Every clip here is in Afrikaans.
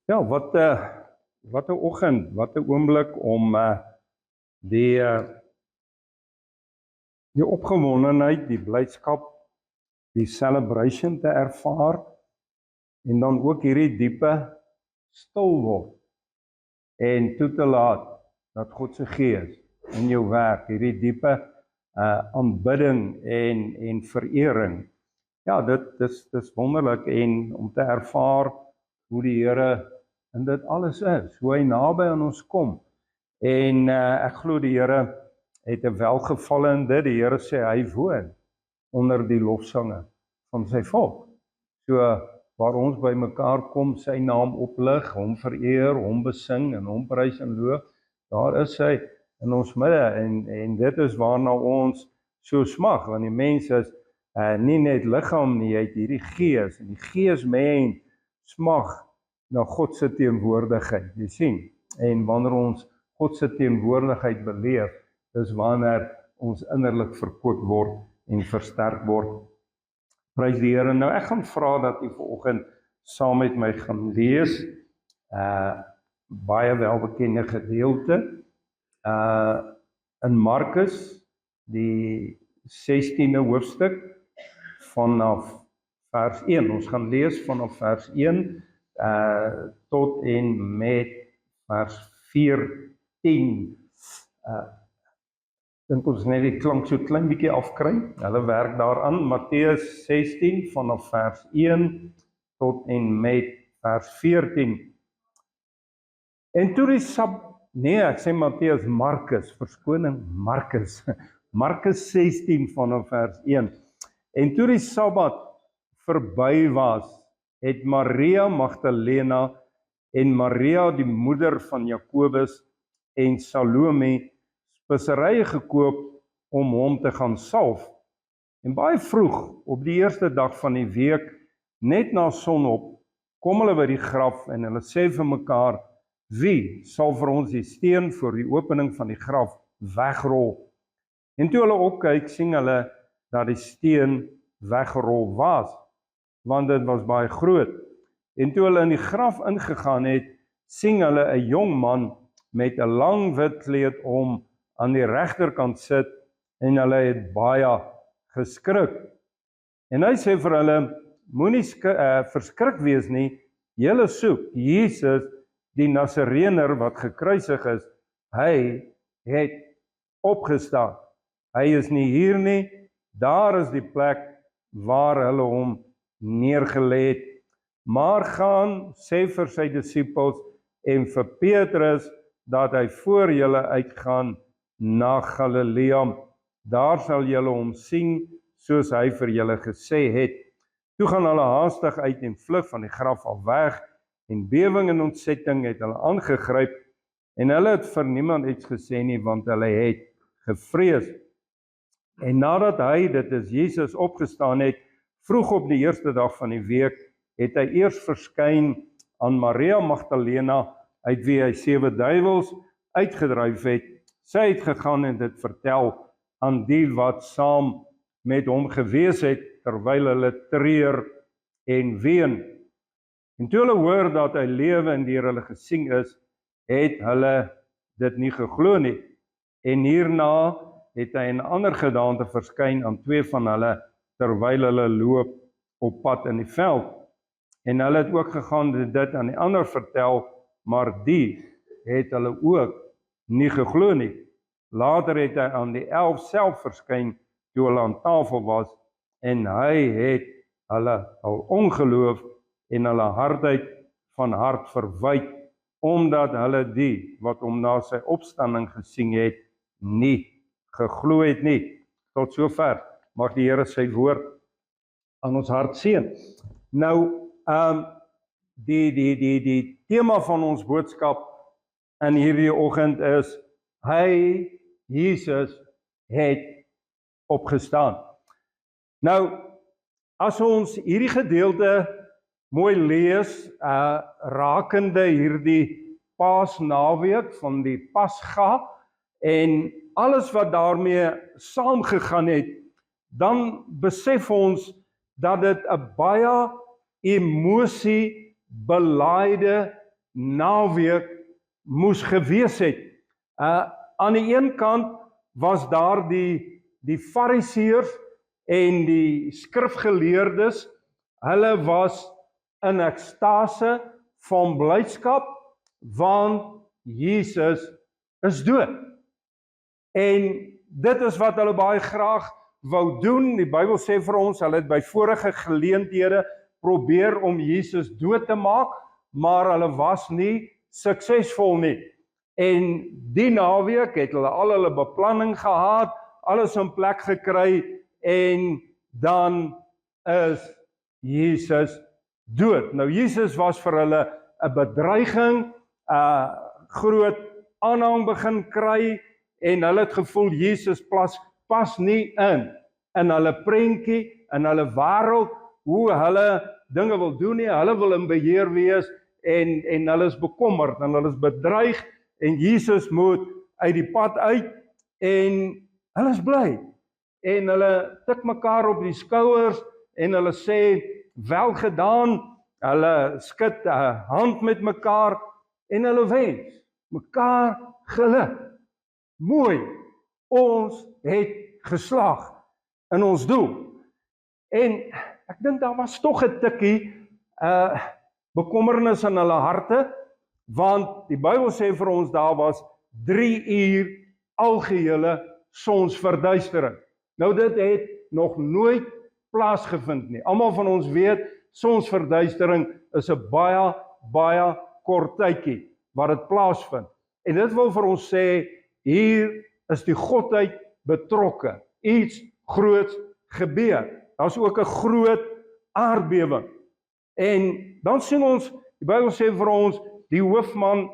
Ja, wat 'n oggend, wat 'n oomblik om die opgewondenheid, die blydskap, die celebration te ervaar en dan ook hierdie diepe stil word en toe te laat dat God se Gees in jou werk, hierdie diepe aanbidding en verering. Ja, dis wonderlik en om te ervaar hoe die Here in dit alles is, hoe hy naby aan ons kom. En ek glo die Here het 'n welgevalle in dit. Die Here sê hy woon onder die lofsange van sy volk. So waar ons by mekaar kom, sy naam oplig, hom vereer, hom besing en hom prys en loof, daar is hy in ons midde en dit is waarna ons so smag, want die mens is nie net liggaam nie, hy het hierdie gees en die geesmens smag na God se teenwoordigheid, jy sien. En wanneer ons God se teenwoordigheid beleef, dis wanneer ons innerlik verkoop word en versterk word. Prys die Here. Nou ek gaan vra dat u vanoggend saam met my gaan lees, baie welbekende gedeelte, in Markus, die 16de hoofstuk, vanaf vers 1. Ons gaan lees vanaf vers 1 tot en met vers 14. Dink ons net die klank so klein bietjie afkry. Hulle werk daaraan. Matteus 16 vanaf vers 1 tot en met vers 14. En toe die ek sê Matteus, Markus, verskoning, Markus. Markus 16 vanaf vers 1. En toe die Sabbat verby was, het Maria Magdalena en Maria die moeder van Jakobus en Salome speserye gekoop om hom te gaan salf. En baie vroeg op die eerste dag van die week, net na sonop, kom hulle by die graf en hulle sê vir mekaar, wie sal vir ons die steen voor die opening van die graf wegrol? En toe hulle opkyk, sien hulle dat die steen weggerol was, want dit was baie groot. En toe hulle in die graf ingegaan het, sien hulle 'n jong man met 'n lang wit kleed om aan die regterkant sit, en hulle het baie geskrik. En hy sê vir hulle, moenie verskrik wees nie, julle soek Jesus, die Nasarener wat gekruisig is, hy het opgestaan. Hy is nie hier nie, daar is die plek waar hulle hom neergelê het. Maar gaan, sê vir sy disippels en vir Petrus, dat hy voor julle uitgaan na Galilea. Daar sal julle hom sien, soos hy vir julle gesê het. Toe gaan hulle haastig uit en vlug van die graf af weg, en bewing en ontsetting het hulle aangegryp, en hulle het vir niemand iets gesê nie, want hulle het gevrees. En nadat hy, dit is Jesus, opgestaan het, vroeg op die eerste dag van die week, het hy eers verskyn aan Maria Magdalena, uit wie hy 7 duiwels uitgedryf het. Sy het gegaan en dit vertel aan die wat saam met hom gewees het, terwyl hulle treur en ween. En toe hulle hoor dat hy lewe en deur hulle gesien is, het hulle dit nie geglo nie. En hierna het hy in 'n ander gedaante verskyn aan 2 van hulle, terwyl hulle loop op pad in die veld. En hulle het ook gegaan en dit aan die ander vertel, maar die het hulle ook nie geglo nie. Later het hy aan die 11 self verskyn, toe hulle aan tafel was, en hy het hulle al ongeloof en hulle hardheid van hart verwyd, omdat hulle die wat hom na sy opstanding gesien het, nie geglo het nie. Tot sover. Mag die Here sy woord aan ons hart seën. Nou, die tema van ons boodskap in hierdie oggend is, hy, Jesus, het opgestaan. Nou, as ons hierdie gedeelte mooi lees, rakende hierdie Paasnaweek van die Pasga, en alles wat daarmee saamgegaan het, dan besef ons dat dit 'n baie emosie belaaide naweek moes gewees het. Aan die een kant was daar die fariseërs en die skrifgeleerdes, hulle was in ekstase van blydskap, want Jesus is dood. En dit is wat hulle baie graag wou doen. Die Bybel sê vir ons, hulle het by vorige geleenthede probeer om Jesus dood te maak, maar hulle was nie suksesvol nie. En die naweek het hulle al hulle beplanning gehad, alles in plek gekry, en dan is Jesus dood. Nou Jesus was vir hulle 'n bedreiging, groot aanhang begin kry, en hulle het gevoel Jesus pas nie in hulle prentjie, in hulle wêreld, hoe hulle dinge wil doen nie. Hulle wil in beheer wees, en hulle is bekommerd, en hulle is bedreig, en Jesus moet uit die pad uit, en hulle is bly, en hulle tik mekaar op die skouers, en hulle sê, wel gedaan, hulle skud 'n hand met mekaar, en hulle wens mekaar geluk. Mooi, ons het geslaag in ons doel. En ek dink daar was tog 'n tikkie bekommernis in hulle harte, want die Bybel sê vir ons daar was 3 uur algehele sonsverduistering. Nou dit het nog nooit plaasgevind nie. Almal van ons weet, sonsverduistering is 'n baie kort tydjie waar dit plaasvind. En dit wil vir ons sê, hier is die godheid betrokke. Iets groots gebeur. Daar's ook 'n groot aardbewing. En dan sien ons, die Bybel sê vir ons, die hoofman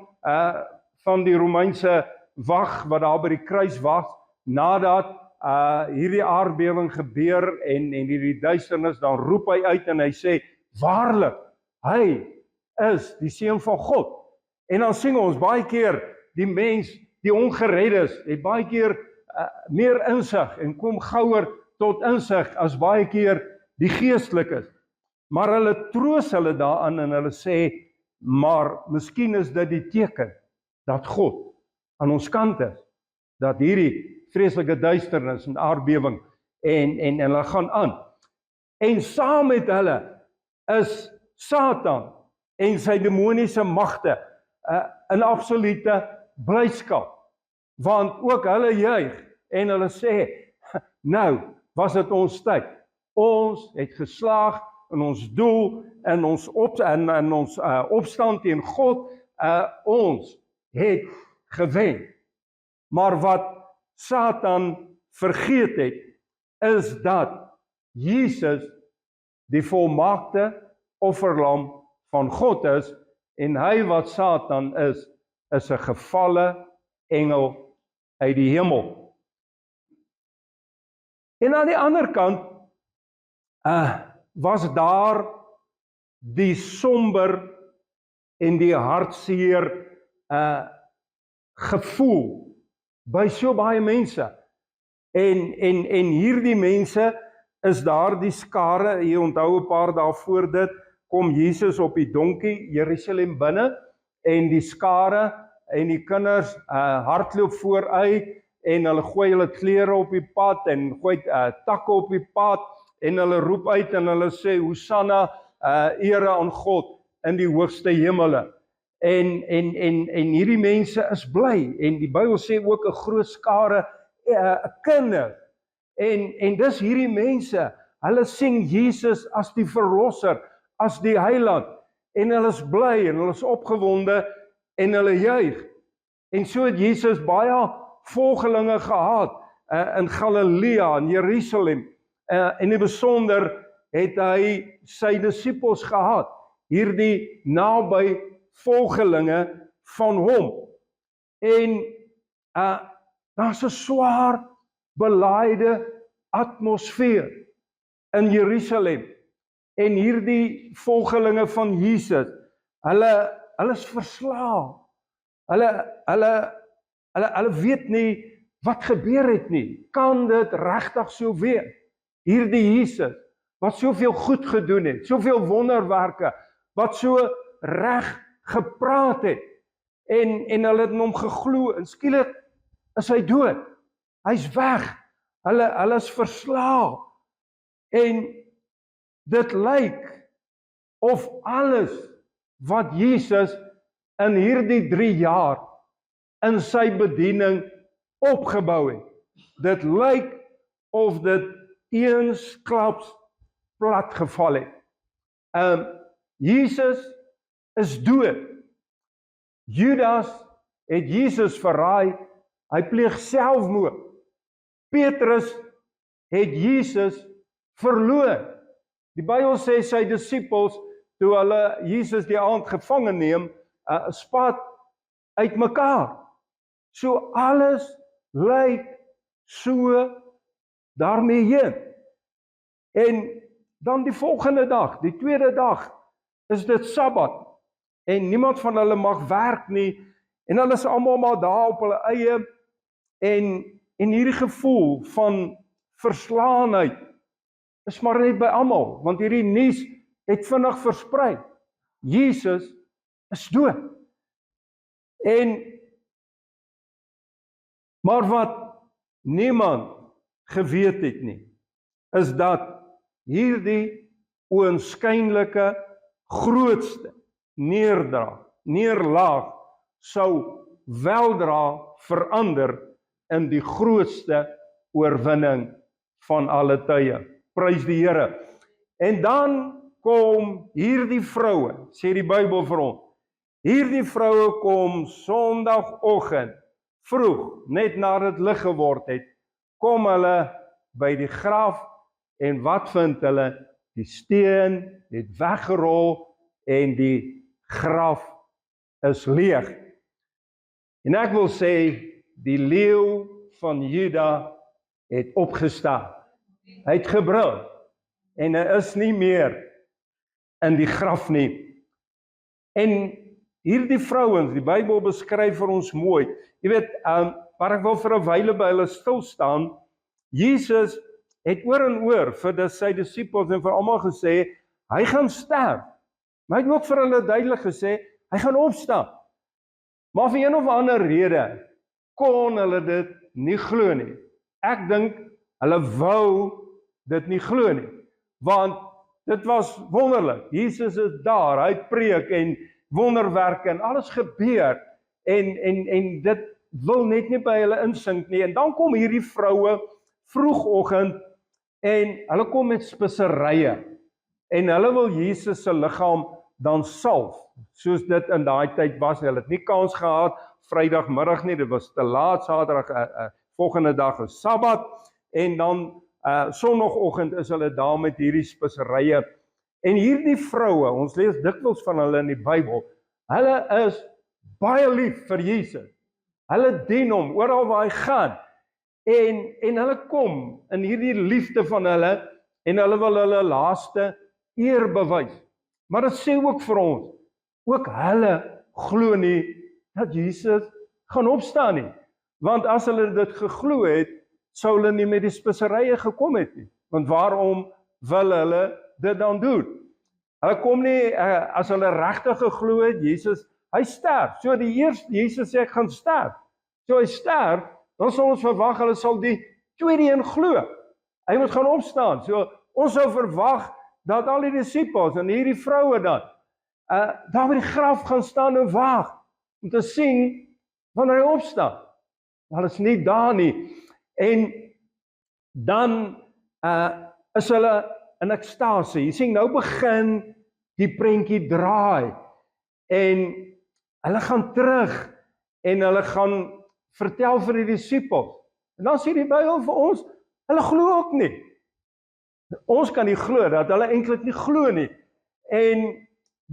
van die Romeinse wag wat daar by die kruis was, nadat hierdie aardbewing gebeur en hierdie duisternis, dan roep hy uit en hy sê, waarlik, hy is die Seun van God. En dan sien ons baie keer die mens, die ongereddes, het baie keer meer insig en kom gouer tot insig as baie keer die geestelikes. Maar hulle troos hulle daaraan en hulle sê, maar miskien is dit die teken dat God aan ons kant is, dat hierdie vreeslike duisternis en aardbewing en hulle gaan aan. En saam met hulle is Satan en sy demoniese magte in absolute blydskap, want ook hulle juig en hulle sê, nou was dit ons tyd, ons het geslaag in ons doel, in ons opstand teen God, ons het gewen. Maar wat Satan vergeet het, is dat Jesus die volmaakte offerlam van God is, en hy wat Satan is 'n gevalle engel uit die hemel. En aan die ander kant was daar die somber en die hartseer gevoel by so baie mense. En hierdie mense is daar die skare, jy onthou 'n paar dae voor dit, kom Jesus op die donkie Jerusalem binne, en die skare en die kinders hardloop vooruit, en hulle gooi hulle klere op die pad, en gooi takke op die pad, en hulle roep uit en hulle sê, Hosanna, ere aan God in die hoogste hemele. En hierdie mense is bly, en die Bybel sê ook 'n groot skare kinders. En dis hierdie mense, hulle sien Jesus as die verlosser, as die heiland, en hulle is bly, en hulle is opgewonde, en hulle juig. En so het Jesus baie volgelinge gehad, in Galilea, in Jerusalem, en in die besonder het hy sy disippels gehad, hierdie naby volgelinge van hom. En daar's 'n swaar belaaide atmosfeer in Jerusalem. En hierdie volgelinge van Jesus, hulle is verslae. Hulle weet nie wat gebeur het nie. Kan dit regtig so wees? Hierdie Jesus wat soveel goed gedoen het, soveel wonderwerke, wat so reg gepraat het, en hulle het in hom geglo, en skielik is hy dood. Hy's weg. Hulle is verslae. En dit lyk of alles wat Jesus in hierdie 3 jaar in sy bediening opgebou het, dit lyk of dit eensklaps plat geval het. Jesus is dood. Judas het Jesus verraai, hy pleeg selfmoord. Petrus het Jesus verloor. Die Bybel sê sy disippels, toe hulle Jesus die aand gevange neem, spat uitmekaar. So alles lyk so daarmee heen. En dan die volgende dag, die tweede dag, is dit Sabbat. En niemand van hulle mag werk nie, en hulle is almal maar daar op hulle eie, en hierdie gevoel van verslaanheid is maar net by almal, want hierdie nuus het vinnig versprei. Jesus is dood. Maar wat niemand geweet het nie, is dat hierdie oënskynlike grootste neerlaag sou weldra verander in die grootste oorwinning van alle tye. Prys die Here. En dan kom hierdie vroue, sê die Bybel vir ons, hierdie vroue kom Sondagoggend, vroeg, net nadat lig geword het, kom hulle by die graf, en wat vind hulle? Die steen het weggerol, en die graf is leeg. En ek wil sê, die leeu van Juda het opgestaan. Hy het gebrul, en hy is nie meer in die graf nie. En hierdie vrouens, die Bybel beskryf vir ons mooi, jy weet, maar ek wil vir 'n wyle by hulle stil staan. Jesus het oor en oor vir sy disippels en vir almal gesê, hy gaan sterf. Maar hy het ook vir hulle duidelik gesê, hy gaan opstaan. Maar vir een of ander rede, kon hulle dit nie glo nie. Ek dink, hulle wou dit nie glo nie. Want dit was wonderlik. Jesus is daar, hy preek en wonderwerke en alles gebeur. En dit wil net nie by hulle insink nie. En dan kom hierdie vroue vroegoggend en hulle kom met speserye. En hulle wil Jesus se liggaam dan salf, soos dit in daai tyd was. Hulle het nie kans gehad Vrydagmiddag nie, dit was te laat, Saterdag, volgende dag is Sabbat, en dan Sondagoggend is hulle daar met hierdie speserye. En hierdie vroue, ons lees dikwels van hulle in die Bybel, hulle is baie lief vir Jesus. Hulle dien hom oral waar hy gaan. En hulle kom in hierdie liefde van hulle, en hulle wil hulle laaste eer bewys. Maar dit sê ook vir ons, ook hulle glo nie dat Jesus gaan opstaan nie. Want as hulle dit geglo het, sou hulle nie met die speserye gekom het nie. Want waarom wil hulle dit dan doen? Hulle kom nie, as hulle regtig geglo het, Jesus, hy sterf. So die eerste, Jesus sê, ek gaan sterf. So hy sterf, dan sal ons verwag, hulle sal die tweede een glo. Hy moet gaan opstaan. So ons sou verwag, dat al die disippels en hierdie vroue dan, daar by die graf gaan staan en wag, om te sien, wanneer hy opstaan. Hulle is nie daar nie. En dan is hulle in ekstase. Jy sien, nou begin die prentjie draai. En hulle gaan terug, en hulle gaan vertel vir die disippels. En dan sê die Bybel vir ons, hulle glo ook nie. Ons kan nie glo, dat hulle eintlik nie glo nie. En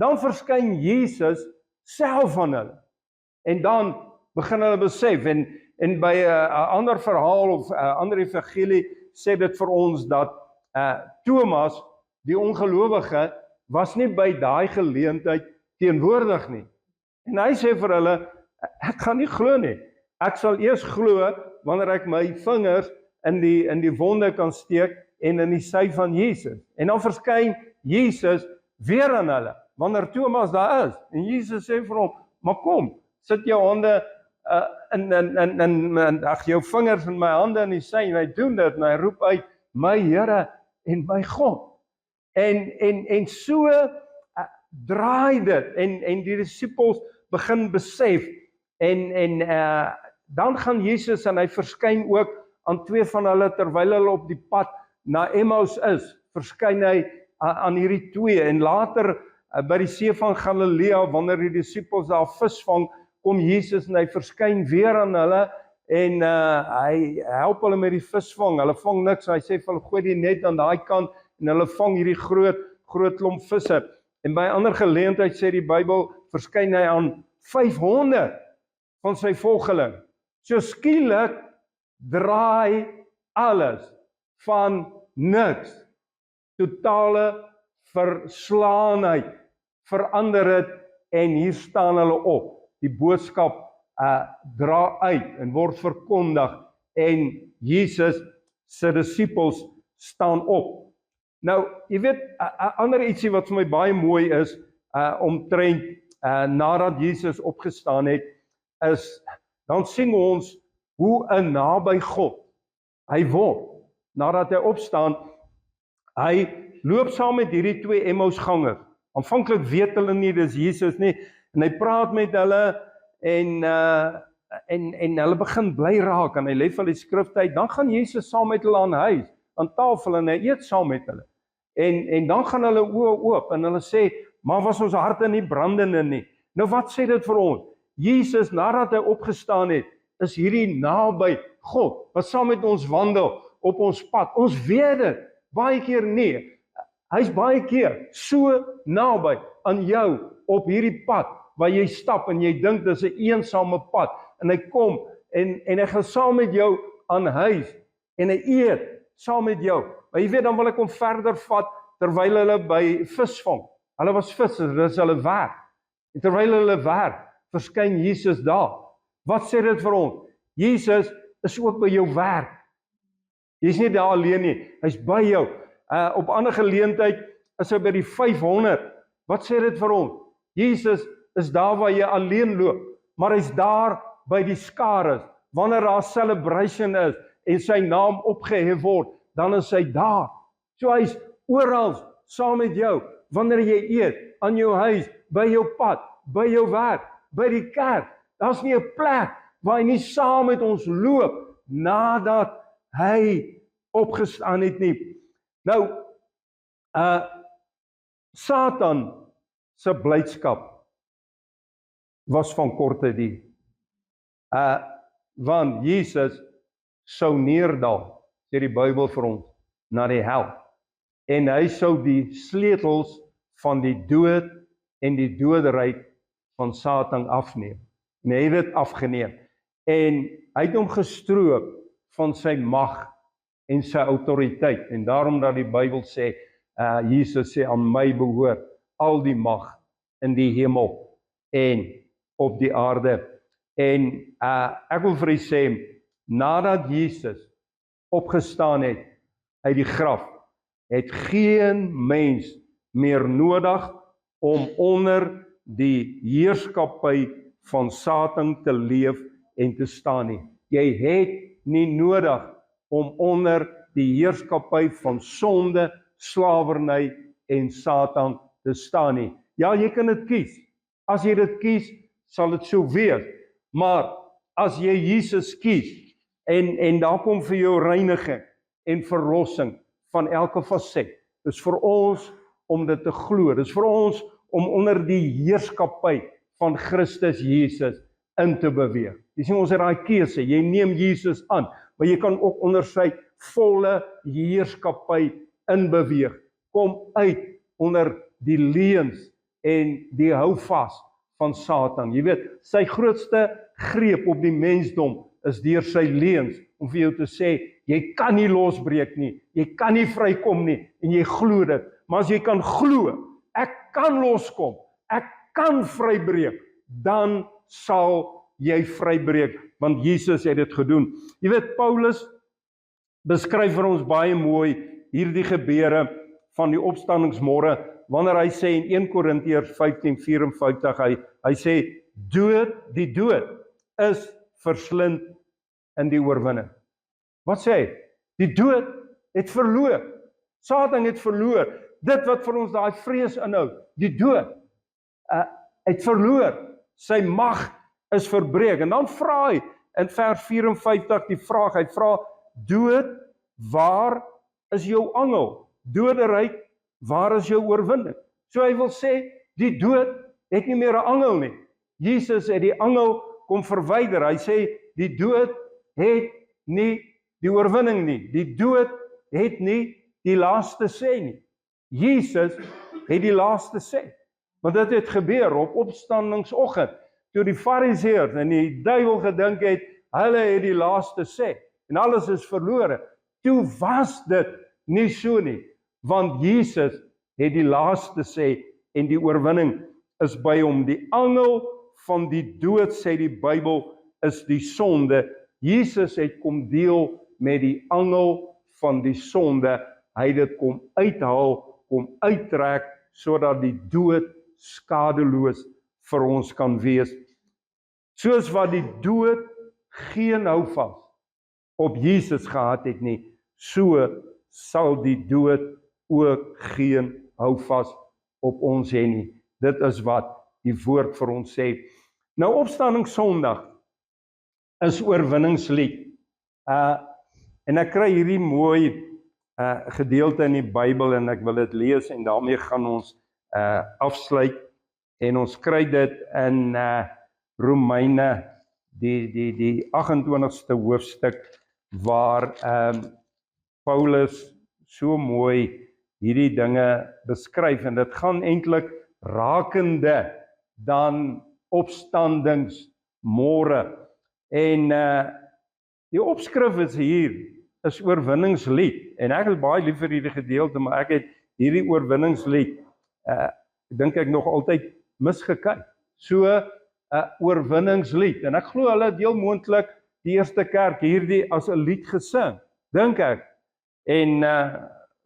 dan verskyn Jesus self aan hulle. En dan begin hulle besef, en by 'n ander verhaal of 'n ander evangelie sê dit vir ons dat Thomas, die ongelowige, was nie by daai geleentheid teenwoordig nie. En hy sê vir hulle, ek gaan nie glo nie. Ek sal eers glo wanneer ek my vingers in die wonde kan steek en in die sy van Jesus. En dan verskyn Jesus weer aan hulle. wanneer Thomas daar is. En Jesus sê vir hom, maar kom, sit jou hande jou vingers in my hande in die sy, en hy doen dit, en hy roep uit, my Here en my God. En so draai dit, en die disippels begin besef, dan gaan Jesus, en hy verskyn ook aan 2 van hulle, terwyl hulle op die pad na Emmaus is, verskyn hy aan hierdie 2, en later by die see van Galilea, wanneer die disippels daar vis vang, kom Jesus en hy verskyn weer aan hulle, en hy help hulle met die visvang, hulle vang niks, hy sê vir hulle, gooi die net aan daai kant, en hulle vang hierdie groot klomp visse, en by 'n ander geleentheid sê die Bybel, verskyn hy aan 500 van sy volgeling, so skielik draai alles van niks, totale verslaanheid, verander het, en hier staan hulle op, die boodskap dra uit, en word verkondig, en Jesus se disippels staan op. Nou, jy weet, 'n ander ietsie wat vir my baie mooi is, omtrent nadat Jesus opgestaan het, is, dan sien ons hoe 'n naby God hy word. Nadat hy opstaan, hy loop saam met hierdie 2 Emmausgangers. Aanvanklik weet hulle nie, dis Jesus nie, en hy praat met hulle, en hulle begin bly raak, en hy lê vir die skrifte uit, dan gaan Jesus saam met hulle aan huis, aan tafel, en hy eet saam met hulle. En dan gaan hulle oë oop, en hulle sê, maar was ons harte nie brandende nie? Nou wat sê dit vir ons? Jesus, nadat hy opgestaan het, is hierdie naby God, wat saam met ons wandel, op ons pad. Ons weet dit, baie keer nie. Hy's baie keer so naby aan jou, op hierdie pad, waar jy stap, en jy dink dis 'n eensame pad, en hy kom, en hy gaan saam met jou aan huis, en hy eet saam met jou. Maar jy weet, dan wil ek hom verder vat, terwyl hulle by visvang. Hulle was vissers, dis hulle werk. En terwyl hulle werk, verskyn Jesus daar. Wat sê dit vir ons? Jesus is ook by jou werk. Jy's nie daar alleen nie, hy's by jou. Op 'n ander geleentheid is hy by die 500. Wat sê dit vir ons? Jesus is daar waar jy alleen loop, maar hy's daar by die skares. Wanneer daar 'n celebration is, en sy naam opgehef word, dan is hy daar. So hy's oral saam met jou, wanneer jy eet, aan jou huis, by jou pad, by jou werk, by die kerk. Daar's nie 'n plek waar hy nie saam met ons loop, nadat hy opgestaan het nie. Nou, Satan se blydskap was van korte duur. Want Jesus sou neerdal, sê die Bybel vir ons, na die hel. En hy sou die sleutels van die dood en die doderyk van Satan afneem. En hy het dit afgeneem. En hy het hom gestroop van sy mag en sy autoriteit. En daarom dat die Bybel sê, Jesus sê, aan my behoort al die mag in die hemel en op die aarde. En ek wil vir u sê, nadat Jesus opgestaan het uit die graf, het geen mens meer nodig om onder die heerskappy van Satan te leef en te staan nie. Jy het nie nodig om onder die heerskappy van sonde, slawerny en Satan te staan nie. Ja, jy kan dit kies. As jy dit kies, sal dit so wees. Maar as jy Jesus kies, en daar kom vir jou reiniging en verlossing van elke faset, dis vir ons om dit te glo, dis vir ons om onder die heerskappy van Christus Jesus in te beweeg. Jy sien, ons het daai keuse, jy neem Jesus aan, maar jy kan ook onder sy volle heerskappy inbeweeg. Kom uit onder die leuns en die houvas van Satan. Jy weet, sy grootste greep op die mensdom is deur sy leuns, om vir jou te sê, jy kan nie losbreek nie, jy kan nie vrykom nie, en jy glo dit. Maar as jy kan glo, ek kan loskom, ek kan vrybreek, dan sal jy vrybreek, want Jesus het dit gedoen. Jy weet, Paulus beskryf vir ons baie mooi hierdie gebeure van die opstandingsmôre, wanneer hy sê in 1 Korintiërs 15:54, hy sê, die dood is verslind in die oorwinning. Wat sê hy? Die dood het verloor. Satan het verloor. Dit wat vir ons daai vrees inhou, die dood, het verloor. Sy mag is verbreek. En dan vra hy in vers 54 die vraag, hy vra, dood, waar is jou angel? Doderyk, waar is jou oorwinning? So hy wil sê, die dood het nie meer 'n angel nie. Jesus het die angel kom verwyder. Hy sê, die dood het nie die oorwinning nie. Die dood het nie die laaste sê nie. Jesus het die laaste sê. Want dit het gebeur op opstandingsoggend, toe die fariseërs en die duiwel gedink het, hulle het die laaste sê, en alles is verlore. Toe was dit nie so nie, want Jesus het die laaste sê, en die oorwinning is by hom. Die angel van die dood, sê die Bybel, is die sonde. Jesus het kom deel met die angel van die sonde. Hy het dit kom uithaal, kom uittrek, sodat die dood skadeloos vir ons kan wees. Soos wat die dood geen houvas op Jesus gehad het nie, so sal die dood ook geen houvas op ons hê nie. Dit is wat die woord vir ons sê. Nou opstandingssondag is oorwinningslied. En ek kry hierdie mooi gedeelte in die Bybel en ek wil dit lees en daarmee gaan ons afsluit. En ons kry dit in Romeine die 28ste hoofstuk waar Paulus so mooi hierdie dinge beskryf, en dit gaan eintlik rakende dan opstandingsmôre. En die opskrif is hier, is oorwinningslied, en ek is baie lief vir hierdie gedeelte, maar ek het hierdie oorwinningslied, dink ek nog altyd misgekyk. So oorwinningslied, en ek glo hulle het heel moontlik die eerste kerk hierdie as 'n lied gesing, dink ek. En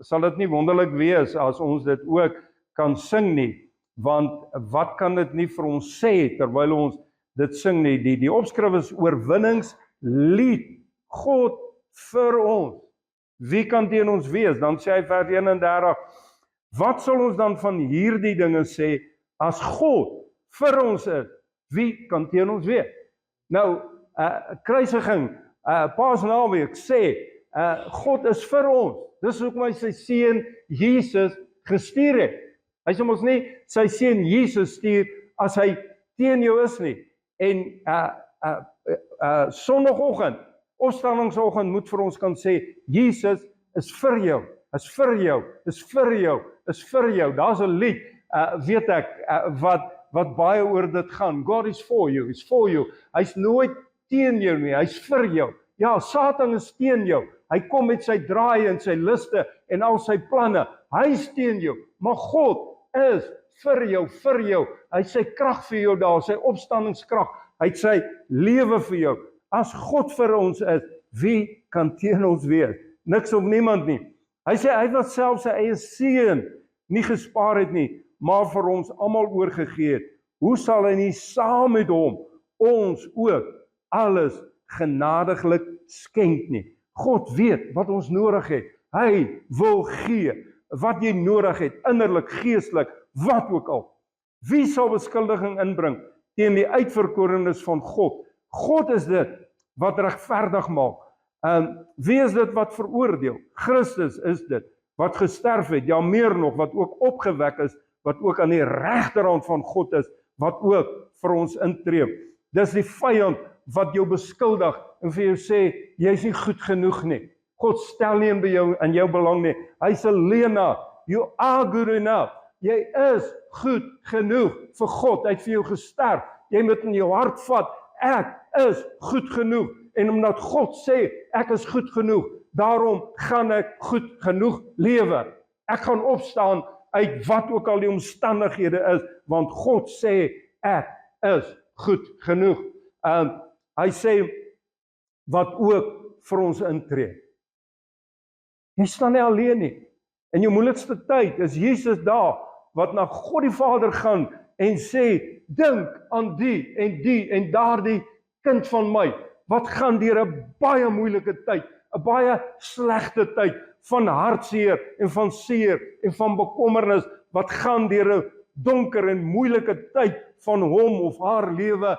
sal dit nie wonderlik wees as ons dit ook kan sing nie, want wat kan dit nie vir ons sê terwyl ons dit sing nie? Die opskrif is oorwinningslied, God vir ons. Wie kan teen ons wees? Dan sê hy vers 31, wat sal ons dan van hierdie dinge sê, as God vir ons is, wie kan teen ons wees? Nou, kruisiging, Paasnaweek sê, God is vir ons. Dis hoekom hy sy seun Jesus gestuur het. Hy sê ons nie sy seun Jesus stuur as hy teen jou is nie. En sondagoggend, opstandingsoggend moet vir ons kan sê, Jesus is vir jou, is vir jou, is vir jou, is vir jou. Daar's 'n lied, weet ek, wat baie oor dit gaan. God is for you, is for you. Hy's nooit teen jou nie, hy's vir jou. Ja, Satan is teen jou. Hy kom met sy draai en sy liste en al sy planne. Hy's teen jou, maar God is vir jou, vir jou. Hy het sy krag vir jou daar, sy opstandingskrag. Hy het sy lewe vir jou. As God vir ons is, wie kan teen ons wees? Niks of niemand nie. Hy sê hy wat self sy eie seun nie gespaar het nie, maar vir ons almal oorgegee het. Hoe sal hy nie saam met hom ons ook alles genadiglik skenk nie? God weet wat ons nodig het. Hy wil gee wat jy nodig het, innerlik, geestelik, wat ook al. Wie sal beskuldiging inbring teen die uitverkorenes van God? God is dit wat regverdig maak. Wie is dit wat veroordeel? Christus is dit wat gesterf het, ja meer nog, wat ook opgewek is, wat ook aan die regterhand van God is, wat ook vir ons intree. Dis die vyand wat jou beskuldig en vir jou sê, jy is nie goed genoeg nie. God stel nie in jou belang nie. Hy sê, Lena, you are good enough. Jy is goed genoeg vir God. Hy het vir jou gesterf. Jy moet in jou hart vat, ek is goed genoeg. En omdat God sê, ek is goed genoeg, daarom gaan ek goed genoeg lewe. Ek gaan opstaan uit wat ook al die omstandighede is, want God sê, ek is goed genoeg. Hy sê, wat ook vir ons intree. Jy staan nie alleen nie. In jou moeilikste tyd is Jesus daar wat na God die Vader gaan en sê, dink aan die en daardie kind van my, wat gaan deur 'n baie moeilike tyd, 'n baie slegte tyd, van hartseer en van seer en van bekommernis, wat gaan deur 'n donker en moeilike tyd van hom of haar lewe,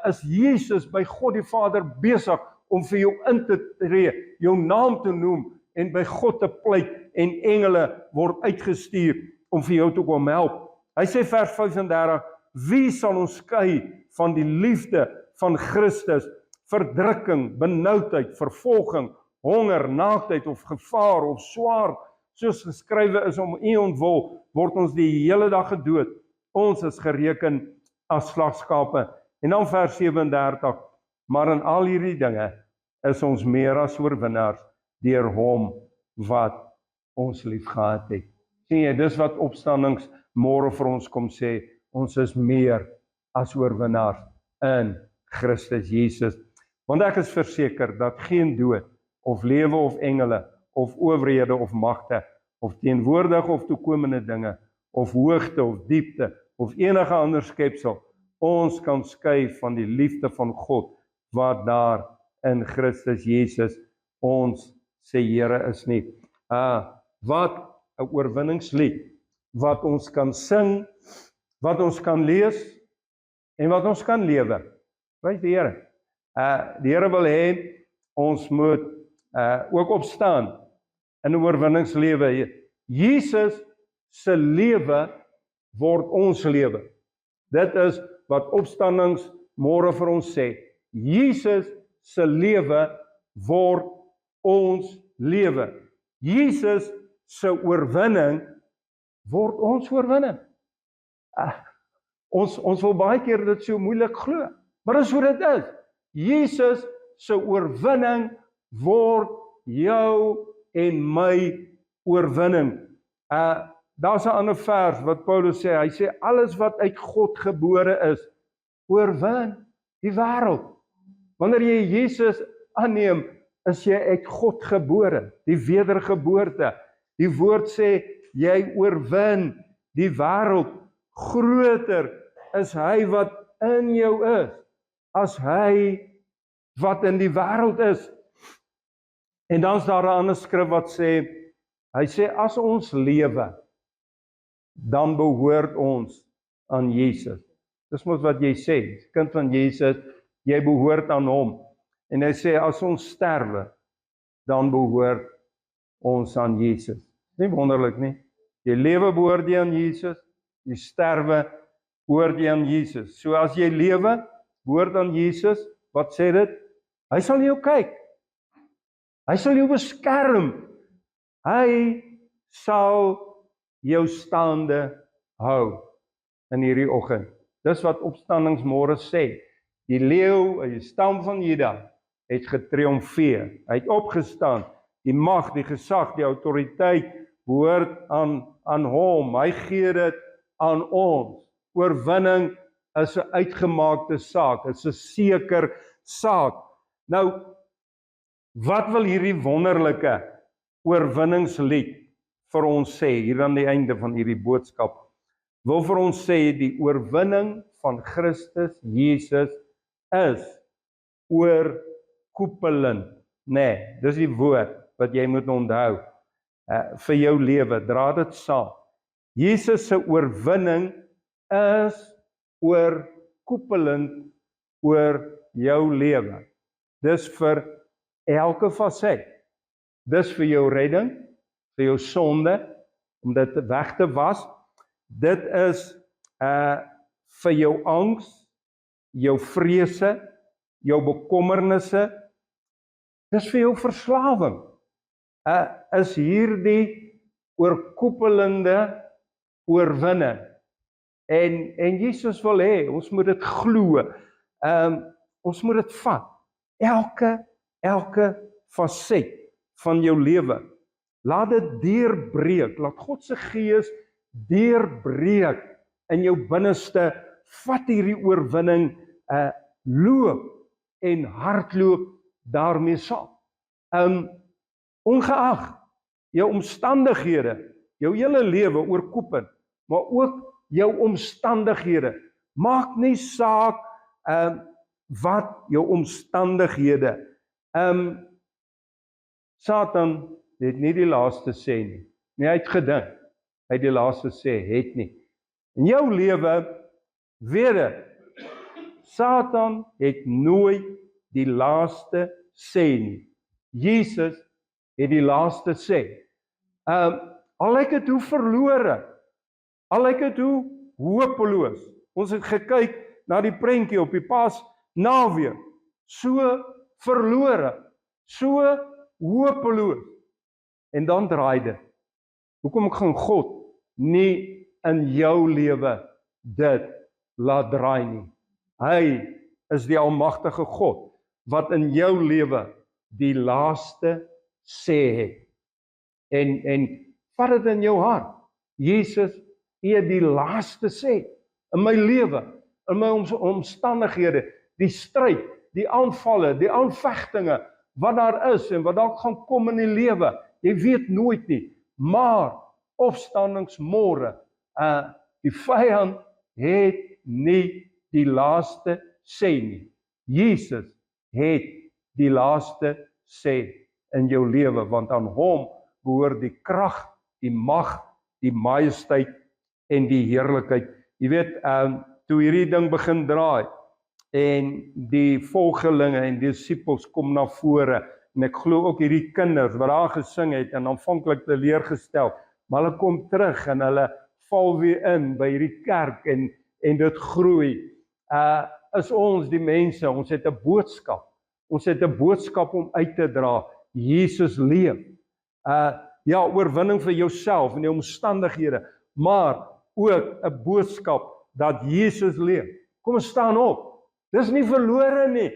is Jesus by God die Vader besig om vir jou in te tree, jou naam te noem en by God te pleit en engele word uitgestuur om vir jou te kom help. Hy sê vers 35, wie sal ons skei van die liefde van Christus? Verdrukking, benoudheid, vervolging, honger, naaktheid of gevaar of swaard, soos geskrywe is, om u ontwil word ons die hele dag gedood. Ons is gereken as slagskape. En dan vers 37, maar in al hierdie dinge is ons meer as oorwinnaars deur hom wat ons liefgehad het. Sien jy, dis wat opstandingsmôre vir ons kom sê, ons is meer as oorwinnaars in Christus Jesus. Want ek is verseker dat geen dood, of lewe of engele, of owerhede of magte, of teenwoordige of toekomende dinge, of hoogte of diepte, of enige ander skepsel, ons kan skei van die liefde van God, wat daar in Christus Jesus ons se Here is nie. Wat 'n oorwinningslied, wat ons kan sing, wat ons kan lees, en wat ons kan lewe. Prys die Here. Die Here wil hê, ons moet ook opstaan in 'n oorwinningslewe. Jesus se lewe word ons lewe. Dit is wat opstandingsmôre vir ons sê. Jesus se lewe word ons lewe. Jesus se oorwinning word ons oorwinning. Ons wil baie keer dit so moeilik glo, maar dis hoe dit is. Jesus se oorwinning word jou en my oorwinning. Daar's 'n ander vers wat Paulus sê, hy sê alles wat uit God gebore is, oorwin die wêreld. Wanneer jy Jesus aanneem, is jy uit God gebore, die wedergeboorte. Die woord sê, jy oorwin die wêreld. Groter is hy wat in jou is, as hy wat in die wêreld is. En dan is daar 'n ander skrif wat sê, hy sê, as ons lewe, dan behoort ons aan Jesus. Dis mos wat jy sê, kind van Jesus, jy behoort aan hom. En hy sê, as ons sterwe, dan behoort ons aan Jesus. Nie wonderlik nie. Jy lewe behoort jy aan Jesus, jy sterwe behoort jy aan Jesus. So as jy lewe behoort aan Jesus, wat sê dit? Hy sal jou kyk. Hy sal jou beskerm. Hy sal jou staande hou in hierdie oggend. Dis wat opstandingsmôre sê. Die leeu, die stam van Juda, het getriomfeer. Hy het opgestaan. Die mag, die gesag, die autoriteit behoort aan hom. Hy gee dit aan ons. Oorwinning is 'n uitgemaakte saak, is 'n seker saak. Nou, wat wil hierdie wonderlike oorwinningslied vir ons sê, hier aan die einde van hierdie boodskap? Wil vir ons sê, die oorwinning van Christus Jesus is oorkoepelend. Nee, dis die woord wat jy moet onthou vir jou lewe, dra dit saam. Jesus se oorwinning is oorkoepelend oor jou lewe. Dis vir elke faset. Dis vir jou redding, vir jou sonde, om dit weg te was. Dit is vir jou angs, jou vrese, jou bekommernisse. Dis vir jou verslawing. Is hierdie oorkoepelende oorwinning. En Jesus wil hê, ons moet dit glo. Ons moet dit vat. Elke faset van jou lewe. Laat dit deurbreek. Laat God se gees deurbreek in jou binneste. Vat hierdie oorwinning, loop en hardloop daarmee saam. Ongeag jou omstandighede, jou hele lewe oorkoepend, maar ook jou omstandighede. Maak nie saak wat jou omstandighede. Satan het nie die laaste sê nie. Nee, hy het gedink, hy het die laaste sê, het nie. In jou lewe, weet dit, Satan het nooit die laaste sê nie. Jesus het die laaste sê. Al lyk dit hoe verlore, al lyk dit hoe hopeloos. Ons het gekyk na die prentjie op die Paasnaweek. So verlore, so hopeloos. En dan draai dit. Hoekom gaan God nie in jou lewe dit laat draai nie? Hy is die almagtige God wat in jou lewe die laaste sê het. En vat dit in jou hart. Jesus het die laaste sê in my lewe, in my omstandighede, die stryd, die aanvalle, die aanvegtinge, wat daar is en wat dalk gaan kom in die lewe. Jy weet nooit nie, maar opstandingsmôre, die vyand het nie die laaste sê nie. Jesus het die laaste sê in jou lewe, want aan hom behoort die krag, die mag, die majesteit en die heerlikheid. Jy weet, toe hierdie ding begin draai en die volgelinge en die disippels kom na vore, en ek glo ook hierdie kinders wat daar gesing het en aanvanklik teleurgestel, maar hulle kom terug en hulle val weer in by hierdie kerk en dit groei. Is ons die mense, ons het 'n boodskap. Ons het 'n boodskap om uit te dra. Jesus leef. Ja, oorwinning vir jouself en jou omstandighede, maar ook 'n boodskap dat Jesus leef. Kom ons staan op. Dis nie verlore nie.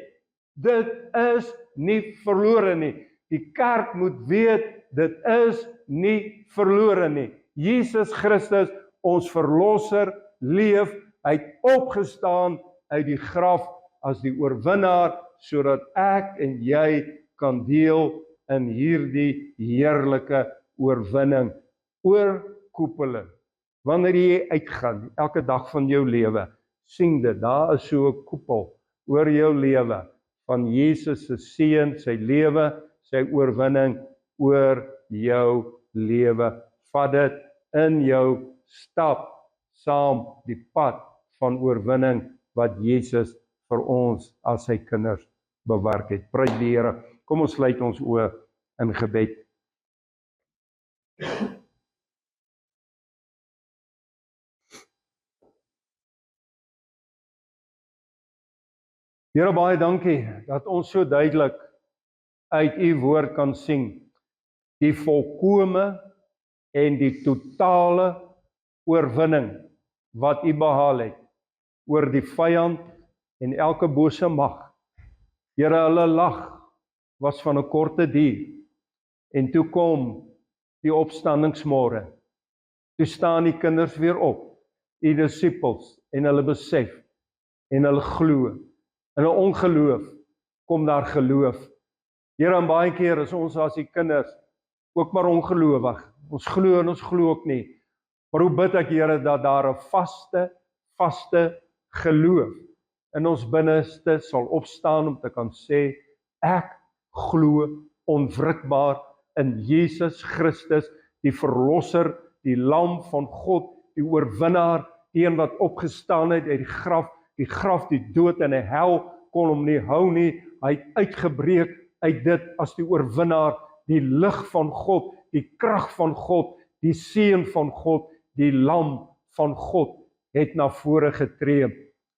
Dit is nie verlore nie. Die kerk moet weet, dit is nie verlore nie. Jesus Christus, ons verlosser, leef, hy het opgestaan uit die graf as die oorwinnaar, sodat ek en jy kan deel in hierdie heerlike oorwinning, oorkoepelend. Wanneer jy uitgaan, elke dag van jou lewe, sien dit, daar is so 'n koepel oor jou lewe, van Jesus se seën, sy lewe, sy oorwinning oor jou lewe. Vat dit in jou, stap saam die pad van oorwinning wat Jesus vir ons as sy kinders bewerk het. Prys die Here. Kom ons sluit ons oë in gebed. Here, baie dankie dat ons so duidelik uit u woord kan sien die volkome en die totale oorwinning wat u behaal het oor die vyand en elke bose mag. Here, hulle lag was van 'n korte duur en toe kom die opstandingsmôre. Toe staan die kinders weer op, die disippels, en hulle besef en hulle glo. In 'n ongeloof kom daar geloof. Here, en baie keer is ons as die kinders ook maar ongelowig. Ons glo en ons glo ook nie. Maar hoe bid ek, Here, dat daar 'n vaste geloof in ons binneste sal opstaan om te kan sê, ek glo onwrikbaar in Jesus Christus, die verlosser, die lam van God, die oorwinnaar, die een wat opgestaan het uit die graf, die dood en die hel kon hom nie hou nie. Hy het uitgebreek uit dit as die oorwinnaar, die lig van God, die krag van God, die seën van God, die lam van God het na vore getree.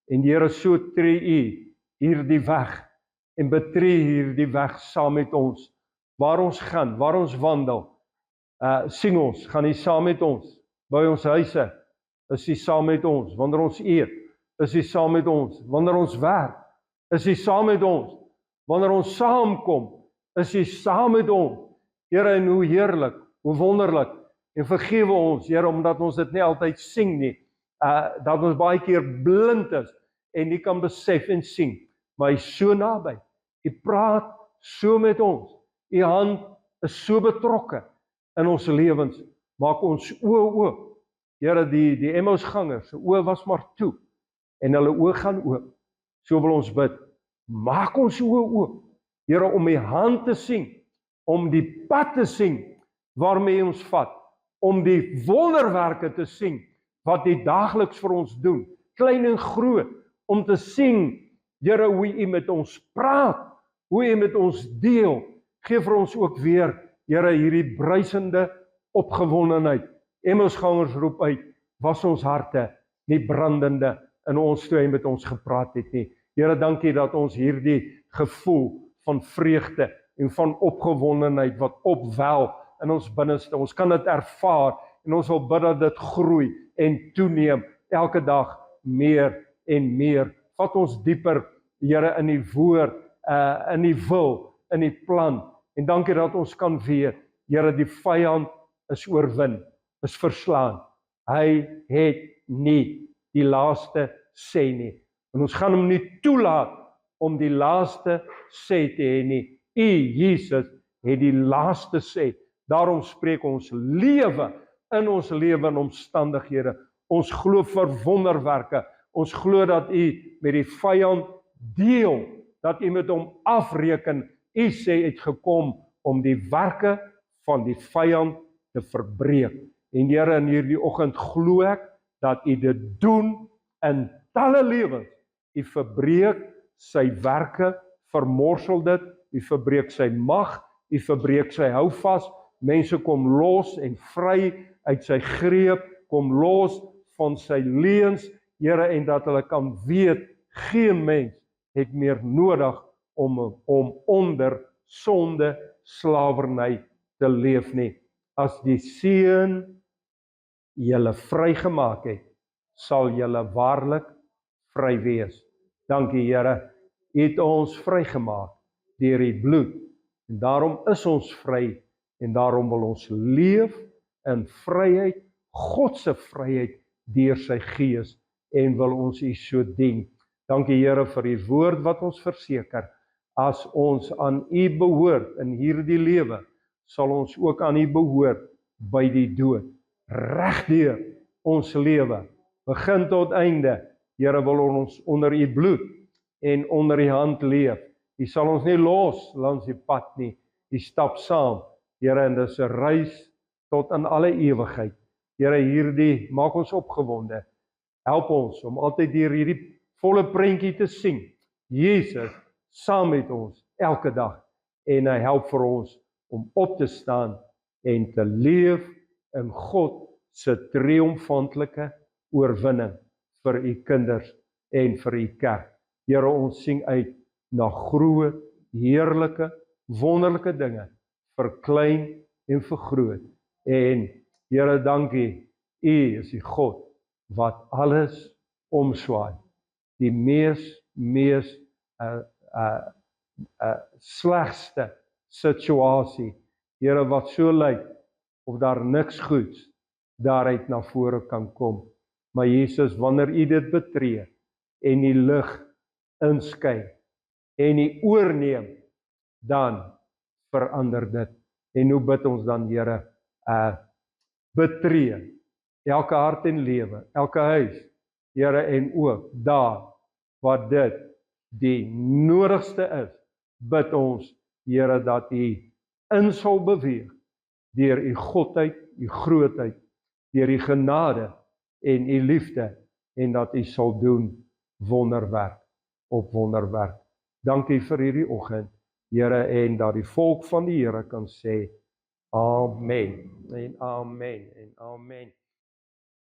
En Here, so tree u hierdie weg en betree hierdie weg saam met ons. Waar ons gaan, waar ons wandel, sien ons, gaan u saam met ons. By ons huise is u saam met ons. Wanneer ons eet, is u saam met ons. Wanneer ons werk, is u saam met ons. Wanneer ons saamkom, is u saam met ons. Here, en hoe heerlik, hoe wonderlik. En vergewe ons, Here, omdat ons dit nie altyd sien nie. Dat ons baie keer blind is en nie kan besef en sien. Maar hy is so naby. Hy praat so met ons. U hand is so betrokke in ons lewens. Maak ons oë oop Here, die Emmausgangers, se oë was maar toe, en hulle oë gaan oop. So wil ons bid, maak ons oë oop, Here, om die hand te sien, om die pad te sien, waarmee ons vat, om die wonderwerke te sien, wat U daagliks vir ons doen, klein en groot, om te sien, Here, hoe U met ons praat, hoe U met ons deel, gee vir ons ook weer, Here, hierdie bruisende opgewondenheid. Emmausgangers roep uit, was ons harte nie brandende in ons toe hy met ons gepraat het nie. Here, dankie dat ons hierdie gevoel van vreugde en van opgewondenheid wat opwel in ons binneste, ons kan dit ervaar en ons wil bid dat dit groei en toeneem, elke dag meer en meer. Vat ons dieper, Here, in die woord, in die wil, in die plan, en dankie dat ons kan weet, Here, die vyand is oorwin, is verslaan. Hy het nie die laaste sê nie. En ons gaan hom nie toelaat om die laaste sê te hê nie. U, Jesus, het die laaste sê. Daarom spreek ons lewe in ons lewe en omstandighede. Ons glo vir wonderwerke. Ons glo dat U met die vyand deel, dat U met hom afreken. U sê het gekom om die werke van die vyand te verbreek. En Here, in hierdie oggend glo ek dat U dit doen in talle lewens. U verbreek sy werke, vermorsel dit, U verbreek sy mag, U verbreek sy houvas, mense kom los en vry uit sy greep, kom los van sy leuns, Here, en dat hulle kan weet, geen mens het meer nodig om onder sonde, slawerny te leef nie. As die Seun julle vrygemaak het, sal julle waarlik vry wees. Dankie, Here, U het ons vrygemaak deur U bloed, en daarom is ons vry, en daarom wil ons leef in vryheid, God se vryheid deur sy Gees, en wil ons U so dien. Dankie, Here, vir U woord wat ons verseker, as ons aan U behoort in hierdie lewe, sal ons ook aan U behoort by die dood. Regdeur ons lewe, begin tot einde, Here, wil ons onder U bloed en onder U hand leef. U sal ons nie los langs die pad nie. U stap saam, Here, en dis 'n reis tot in alle ewigheid. Here, hierdie maak ons opgewonde. Help ons om altyd deur hierdie volle prentjie te sien. Jesus saam met ons elke dag, en hy help vir ons om op te staan en te leef in God se triomfantelike oorwinning vir U kinders en vir U kerk. Here, ons sien uit na groot, heerlike, wonderlike dinge, vir klein en vir groot. En Here, dankie, U is die God wat alles omswaai. Die mees slegste situasie, Here, wat so lyk, of daar niks goeds daaruit na vore kan kom. Maar Jesus, wanneer U dit betree, en die lig inskyn, en U oorneem, dan verander dit. En hoe bid ons dan, Here, betree elke hart en lewe, elke huis, Here, en ook daar waar dit die nodigste is, bid ons, Here, dat U in sal beweeg, deur U godheid, U grootheid, deur U genade en U liefde, en dat U sal doen wonderwerk op wonderwerk. Dankie vir hierdie oggend, Here, en dat die volk van die Here kan sê, Amen, en Amen, en Amen.